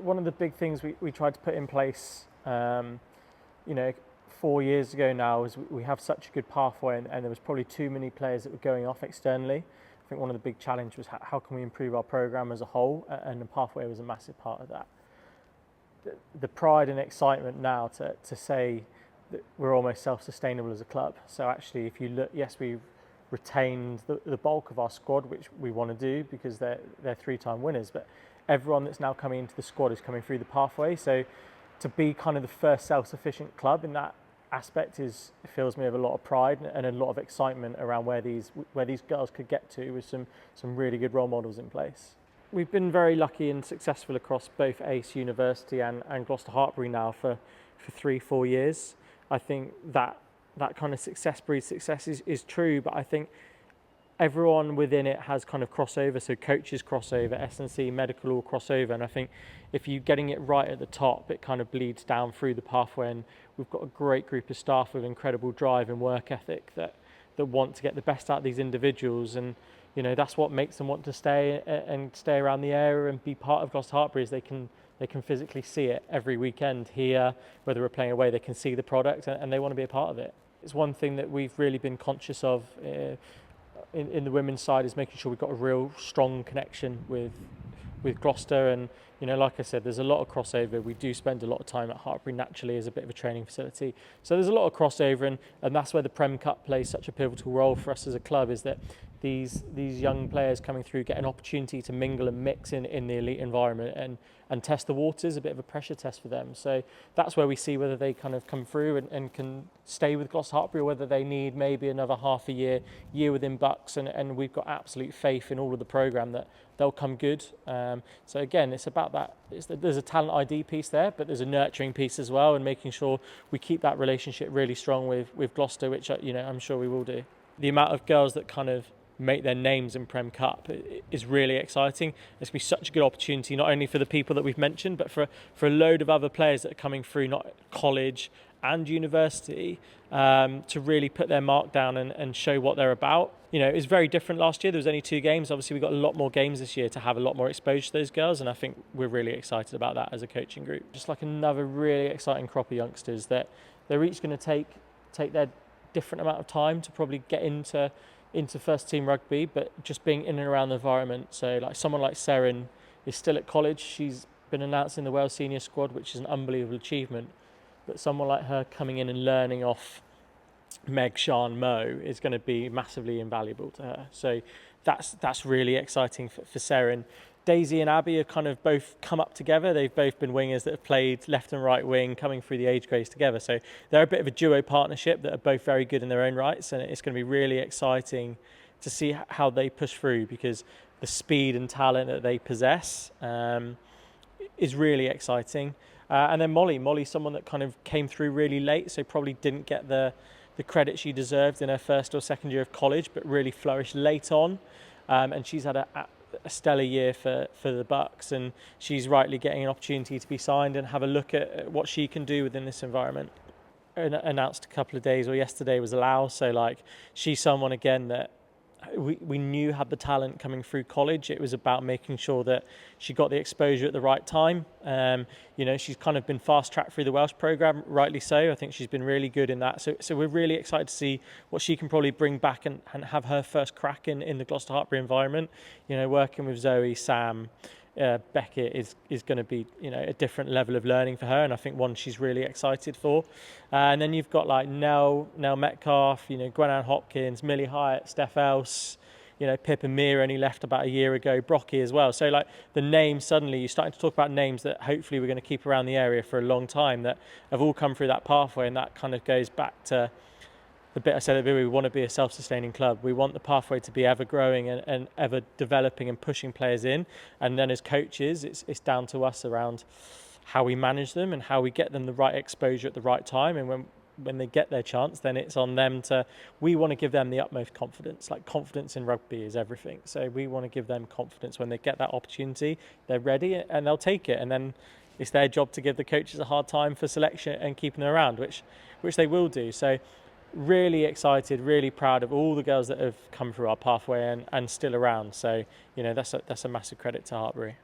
One of the big things we tried to put in place, you know, 4 years ago now, is we have such a good pathway, and there was probably too many players that were going off externally. I think one of the big challenges was how can we improve our program as a whole, and the pathway was a massive part of that. The pride and excitement now to say that we're almost self-sustainable as a club. So actually, if you look, yes, we've retained the bulk of our squad, which we want to do because they're three-time winners, but everyone that's now coming into the squad is coming through the pathway. So to be kind of the first self-sufficient club in that aspect fills me with a lot of pride and a lot of excitement around where these girls could get to with some really good role models in place. We've been very lucky and successful across both ACE University and Gloucester Hartpury now for 3-4 years. I think that kind of success breeds success is true, but I think everyone within it has kind of crossover. So coaches crossover, S&C, medical all crossover, and I think if you're getting it right at the top, it kind of bleeds down through the pathway. And we've got a great group of staff with incredible drive and work ethic that want to get the best out of these individuals, and you know that's what makes them want to stay around the area and be part of Gloucester Hartpury. Is they can physically see it every weekend here, whether we're playing away, they can see the product and they want to be a part of it. It's one thing that we've really been conscious of in the women's side, is making sure we've got a real strong connection with Gloucester. And you know, like I said, there's a lot of crossover. We do spend a lot of time at Hartpury naturally as a bit of a training facility, so there's a lot of crossover, and that's where the Prem Cup plays such a pivotal role for us as a club, is that these young players coming through get an opportunity to mingle and mix in the elite environment and test the waters, a bit of a pressure test for them. So that's where we see whether they kind of come through and can stay with Gloucester Hartpury, or whether they need maybe another half a year within BUCS, and we've got absolute faith in all of the programme that they'll come good. So again, it's about that. There's a talent ID piece there, but there's a nurturing piece as well, and making sure we keep that relationship really strong with Gloucester, which you know I'm sure we will do. The amount of girls that kind of make their names in Prem Cup is really exciting. It's going to be such a good opportunity, not only for the people that we've mentioned, but for a load of other players that are coming through, not college and university, to really put their mark down and show what they're about. You know, it was very different last year. There was only 2 games. Obviously, we've got a lot more games this year to have a lot more exposure to those girls, and I think we're really excited about that as a coaching group. Just like another really exciting crop of youngsters that they're each going to take their different amount of time to probably get into first team rugby, but just being in and around the environment. So like someone like Seren is still at college. She's been announced in the Wales senior squad, which is an unbelievable achievement. But someone like her coming in and learning off Meg, Sean, Mo is going to be massively invaluable to her. So that's really exciting for Seren. Daisy and Abby have kind of both come up together. They've both been wingers that have played left and right wing, coming through the age grades together. So they're a bit of a duo partnership that are both very good in their own rights, and it's going to be really exciting to see how they push through, because the speed and talent that they possess is really exciting. And then Molly's someone that kind of came through really late, so probably didn't get the credit she deserved in her first or second year of college, but really flourished late on. And she's had a stellar year for the BUCS, and she's rightly getting an opportunity to be signed and have a look at what she can do within this environment. Announced a couple of days, or yesterday, was Lau. So like, she's someone again that we knew had the talent coming through college. It was about making sure that she got the exposure at the right time. You know, she's kind of been fast-tracked through the Welsh programme, rightly so. I think she's been really good in that. So we're really excited to see what she can probably bring back and have her first crack in the Gloucester Hartpury environment. You know, working with Zoe, Sam, Beckett is going to be, you know, a different level of learning for her, and I think one she's really excited for. And then you've got like Nell Metcalf, you know, Gwenanne Hopkins, Millie Hyatt, Steph Else, you know, Pip and Mia only left about a year ago, Brocky as well. So like the names, suddenly you're starting to talk about names that hopefully we're going to keep around the area for a long time, that have all come through that pathway, and that kind of goes back to the bit I said, we want to be a self-sustaining club. We want the pathway to be ever growing and ever developing and pushing players in. And then as coaches, it's down to us around how we manage them and how we get them the right exposure at the right time. And when they get their chance, then it's on them we want to give them the utmost confidence. Like, confidence in rugby is everything. So we want to give them confidence when they get that opportunity. They're ready and they'll take it. And then it's their job to give the coaches a hard time for selection and keeping them around, which they will do. So really excited, really proud of all the girls that have come through our pathway and still around. So, you know, that's a massive credit to Hartpury.